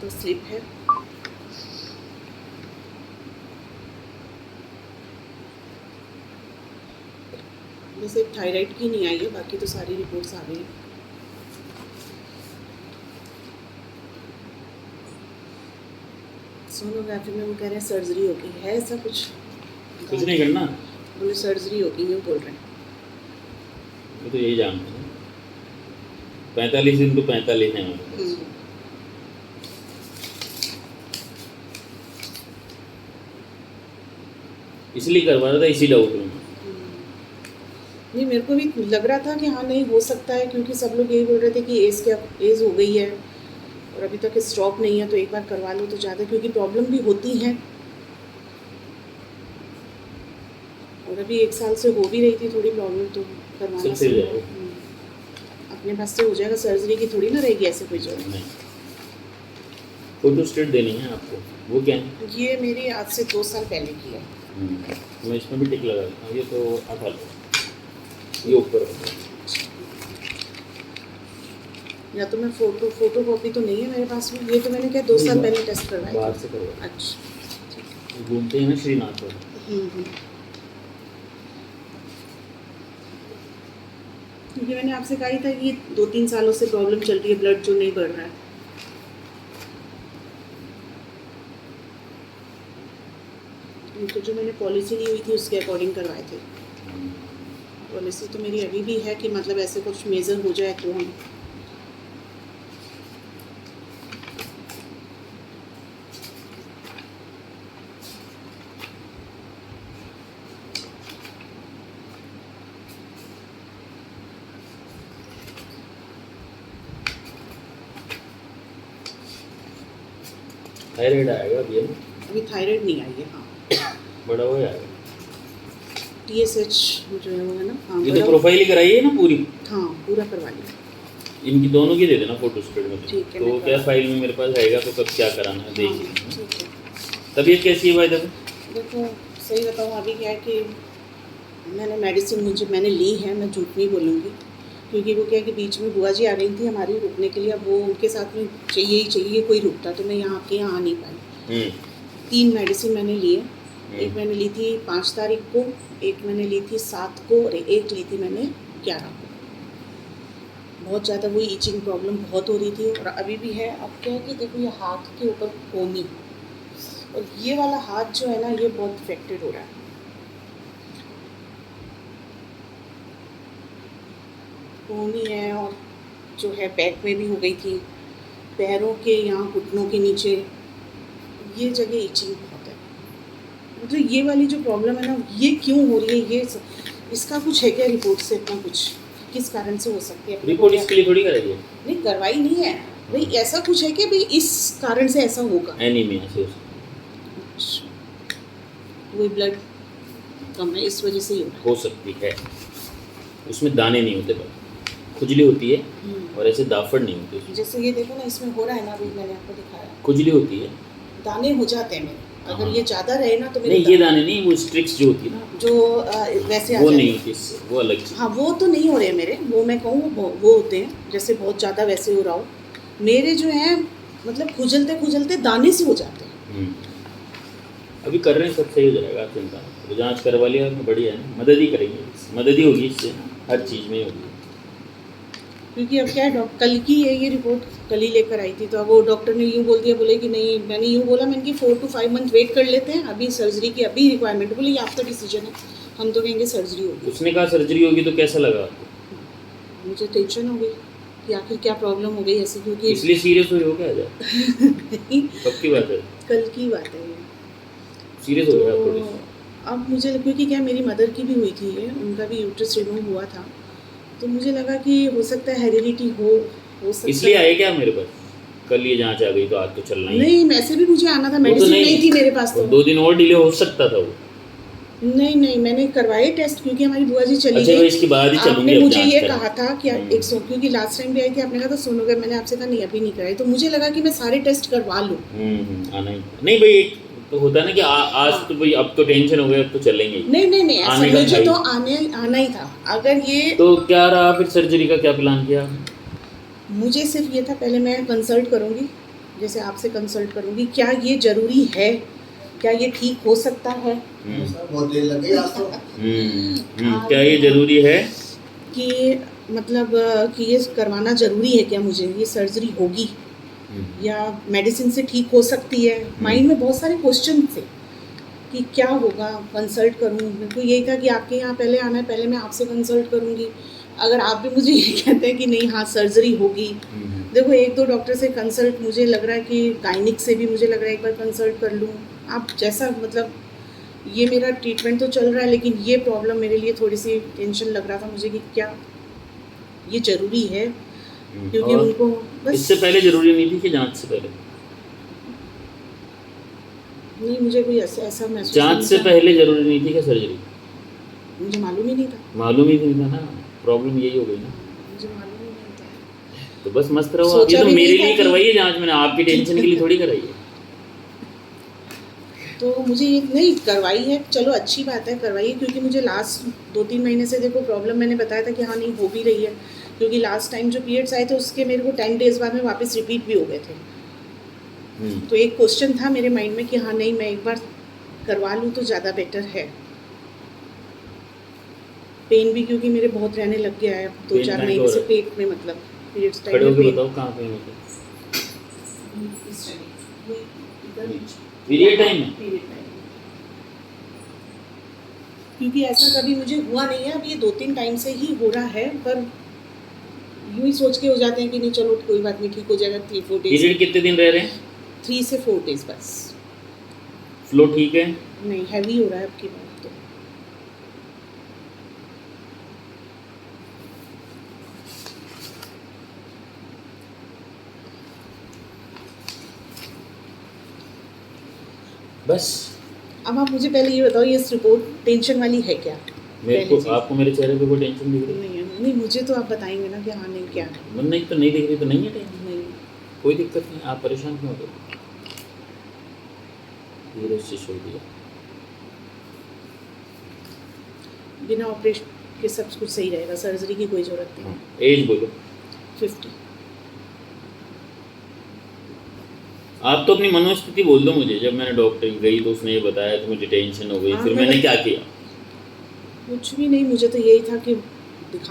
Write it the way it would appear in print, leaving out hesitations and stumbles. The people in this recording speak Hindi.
तो स्लिप है। बस एक थायराइड की नहीं आई है, बाकी तो सारी रिपोर्ट्स आ गई हैं। सोनोग्राफी में वो कह रहे हैं सर्जरी होगी, है ऐसा कुछ? कुछ नहीं करना, बोले सर्जरी होगी, यूँ बोल रहे हैं। वो तो यही जानते हैं। 45 दिन तो 45 हैं हमारे पास। इसलिए करवा रहा था, इसी डाउट में। नहीं, मेरे को भी लग रहा था कि हाँ नहीं हो सकता है, क्योंकि सब लोग यही बोल रहे थे कि एज हो गई है और अभी तक स्टॉप नहीं है, तो एक बार करवा लो तो ज़्यादा, क्योंकि प्रॉब्लम भी होती हैं और अभी 1 साल से हो भी रही थी थोड़ी प्रॉब्लम, तो करवाना सबसे सही है। ज़्यादा अपने पास से हो जाएगा, सर्जरी की थोड़ी ना रहेगी ऐसे कोई जरूरत। नहीं, फोटो स्टेट देनी है आपको। वो क्या है? ये मेरी आज से 2 साल पहले की है। मैं इसमें भी टिक लगा देता हूँ। ये तो हटा लो, ये ऊपर होता है। या तो मैं फोटो कॉपी तो नहीं है मेरे पास में, ये तो मैंने क्या 2 साल पहले टेस्ट करवाया। बाहर से करवा। अच्छा, घूमते हैं ना श्रीनाथ पर। क्योंकि मैंने आपसे कहा ही था कि 2-3 सालों से प्रॉब्लम चल रही है, ब्लड जो नहीं बढ़ रहा है। तो जो मैंने पॉलिसी ली हुई थी उसके अकॉर्डिंग करवाए थे। पॉलिसी तो मेरी अभी भी है कि मतलब ऐसे कुछ मेजर हो जाए तो हम थायराइड आएगा अभी है ना? अभी थायराइड नहीं आई है। हाँ, बड़ा हो जाएगा। TSH जो है वो है ना। हाँ, ये तो प्रोफाइल ही कराई है ना पूरी? हाँ, पूरा करवा लिया। इनकी दोनों की दे देना फोटो स्टेट में। ठीक है, तो क्या फाइल में मेरे पास आएगा, तो कब क्या कराना है देख हाँ, लीजिए। ठीक है। तबीयत कैसी है भाई? देखो सही बताऊँ, अभी क्या है कि मैंने मेडिसिन मैंने ली है, मैं झूठ नहीं बोलूँगी, क्योंकि वो क्या है कि बीच में बुआ जी आ रही थी हमारी रुकने के लिए, अब वो उनके साथ में चाहिए ही चाहिए कोई रुकता, तो मैं यहाँ आपके यहाँ आ नहीं पाई। 3 मेडिसिन मैंने लिए। एक मैंने ली थी 5 तारीख को, एक मैंने ली थी 7 को और एक ली थी मैंने 11 को। बहुत ज़्यादा वही ईचिंग प्रॉब्लम बहुत हो रही थी और अभी भी है। अब क्या है कि देखो ये हाथ के ऊपर कोहनी, और ये वाला हाथ जो है ना ये बहुत इफेक्टेड हो रहा है। कोहनी है और जो है बैक में भी हो गई थी, पैरों के यहाँ घुटनों के नीचे ये जगह ईचिंग बहुत है। मतलब ये वाली जो प्रॉब्लम है ना ये क्यों हो रही है, ये इसका कुछ है क्या रिपोर्ट से इतना कुछ, किस कारण से हो सकती है? रिपोर्ट इसके लिए थोड़ी कराई है। नहीं करवाई नहीं है भाई, ऐसा कुछ है कि भाई इस कारण से ऐसा होगा। एनीमिया से वो ब्लड कम है इस वजह से ही हो सकती है। उसमें दाने नहीं होते, पर खुजली होती है और ऐसे दाफड़ नहीं होती। जैसे ये देखो ना इसमें हो रहा है ना, अभी मैंने आपको दिखाया, खुजली होती है, दाने हो जाते हैं मेरे। अगर ये ज़्यादा रहे ना तो मेरे नहीं, ये दाने नहीं, वो स्ट्रिक्स जो होती है ना, जो वैसे वो नहीं होती, वो अलग चीज़। हाँ, वो तो नहीं हो रहे मेरे, वो मैं कहूँ वो होते हैं जैसे बहुत ज़्यादा वैसे हो रहा हो। मेरे जो हैं मतलब खुजलते खुजलते दाने से हो जाते हैं। अभी कर रहे हैं, सब सही हो जाएगा, आप चिंता मत करो। जाँच करवा लिया तो बढ़िया है, मदद ही करेंगे, मदद ही होगी इससे, हर चीज़ में होगी। क्योंकि अब क्या है, कल की है ये रिपोर्ट, कल ही लेकर आई थी, तो अब वो डॉक्टर ने यूँ बोल दिया, बोले कि नहीं, मैंने यूँ बोला, मैंने कि 4 to 5 मंथ वेट कर लेते हैं, अभी सर्जरी की अभी रिक्वायरमेंट, बोले ये आपका डिसीजन है, हम तो कहेंगे सर्जरी होगी। उसने कहा सर्जरी होगी, तो कैसा लगा आपको? मुझे टेंशन हो गई कि आखिर क्या प्रॉब्लम हो गई ऐसे, क्योंकि इसलिए सीरियस हुए हो क्या? कब की बात है? कल की बात है ये। सीरियस हो गया तो आपको? अब मुझे क्योंकि क्या मेरी मदर की भी हुई थी ये, उनका भी यूट्रस रिमूव हुआ था, तो मुझे लगा कि हो सकता है हेरिडिटी हो सकता है। इसलिए आए क्या मेरे पास? कल ये जांच आ गई तो आज तो चलना ही। नहीं, वैसे भी मुझे आना था, मेडिसिन नहीं थी मेरे पास, तो 2 दिन और डिले हो सकता था वो। नहीं, मैंने करवाए टेस्ट, क्योंकि हमारी बुआ जी चली गई। अच्छा, इसके बाद ही चलूंगी। आपने मुझे ये कहा था कि 100, क्योंकि लास्ट टाइम भी आई थी, आपने कहा था सोनोग्राफी, मैंने आपसे कहा नहीं अभी नहीं कराई, तो मुझे लगा कि मैं सारे टेस्ट करवा लूँ। आना ही नहीं भाई, तो होता है ना कि आज तो भाई अब तो टेंशन हो गया, अब तो चलेंगे ही। नहीं, ऐसा मुझे तो आना ही था। अगर ये तो क्या रहा फिर, सर्जरी का क्या प्लान किया? मुझे सिर्फ ये था, पहले मैं कंसल्ट करूँगी जैसे आपसे कंसल्ट करूँगी, क्या ये ज़रूरी है, क्या ये ठीक हो सकता है बहुत देर लगी आज तो। क्या ये ज़रूरी है कि मतलब कि ये करवाना ज़रूरी है क्या, मुझे ये सर्जरी होगी या मेडिसिन से ठीक हो सकती है। माइंड में बहुत सारे क्वेश्चन थे कि क्या होगा, कंसल्ट करूँ। मेरे को यही था कि आपके यहाँ पहले आना है, पहले मैं आपसे कंसल्ट करूँगी। अगर आप भी मुझे ये कहते हैं कि नहीं हाँ सर्जरी होगी, देखो एक दो डॉक्टर से कंसल्ट, मुझे लग रहा है कि गायनिक से भी मुझे लग रहा है एक बार कंसल्ट कर लूँ। आप जैसा मतलब, ये मेरा ट्रीटमेंट तो चल रहा है, लेकिन ये प्रॉब्लम मेरे लिए थोड़ी सी टेंशन लग रहा था मुझे कि क्या ये ज़रूरी है, क्योंकि और उनको बस इससे पहले ज़रूरी नहीं थी कि जांच से पहले? नहीं, मुझे कोई ऐसा महसूस जांच नहीं से था। पहले ज़रूरी नहीं थी क्या सर्जरी? मुझे मालूम ही नहीं था, मालूम ही नहीं था ना, प्रॉब्लम यही हो गई ना। मुझे मालूम ही नहीं था। तो बस मस्त रहो। सोचा ये तो भी नहीं मेरे था लिए कि- करवाई है जांच, मैंने आपकी टेंशन के लिए थोड़ी कराई है। तो मुझे ये नहीं करवाई है, चलो अच्छी बात है करवाइए, क्योंकि मुझे लास्ट 2-3 महीने से देखो प्रॉब्लम मैंने बताया था कि हाँ नहीं हो भी रही है, क्योंकि लास्ट टाइम जो पीरियड्स आए थे उसके मेरे को 10 डेज़ बाद में वापस रिपीट भी हो गए थे। तो एक क्वेश्चन था मेरे माइंड में कि हाँ नहीं मैं एक बार करवा लूँ तो ज़्यादा बेटर है। पेन भी क्योंकि मेरे बहुत रहने लग गया है, पेन 2-4 कहाँ महीने को से हो रहा पेट में, मतलब पीरियड्स खड़े टाइम में होके पेन। बताओ कहाँ पे होते? इस टाइम, ये इधर पीरियड टाइम में? पीरियड टाइम, क्योंकि ऐसा कभी मुझे हुआ नहीं है, अब ये 2-3 टाइम से ही हो रहा है, पर यूँ ही सोच के हो जाते हैं कि नहीं चलो कोई बात नहीं ठीक हो जाएगा 3-4 डेज, पीरियड कितने दिन रह रहे हैं? 3 से 4 डेज बस। फ्लो ठीक है? नहीं हैवी हो रहा है आपकी बात तो। बस अब आप मुझे पहले ये बताओ, ये रिपोर्ट टेंशन वाली है क्या? मेरे पहले को चीज़। आपको मेरे चेहरे पे कोई टेंशन दिख रही है? नहीं है, नहीं मुझे तो आप बताएंगे ना कि हाँ नहीं क्या है। नहीं तो नहीं दिख रही तो नहीं है टेंशन, नहीं, कोई दिक्कत नहीं। आप परेशान क्यों हो गए? धीरे से छोड़ दिया। बिना ऑपरेशन के सब कुछ सही रहेगा, सर्जरी की कोई ज़रूरत नहीं। एज बोलो। 50। आप तो अपनी मनोस्थिति बोल दो मुझे। जब मैंने डॉक्टर की गई तो उसने ये बताया तो मुझे टेंशन हो गई, हाँ, फिर मैं मैंने क्या किया? कुछ भी नहीं, मुझे तो यही था कि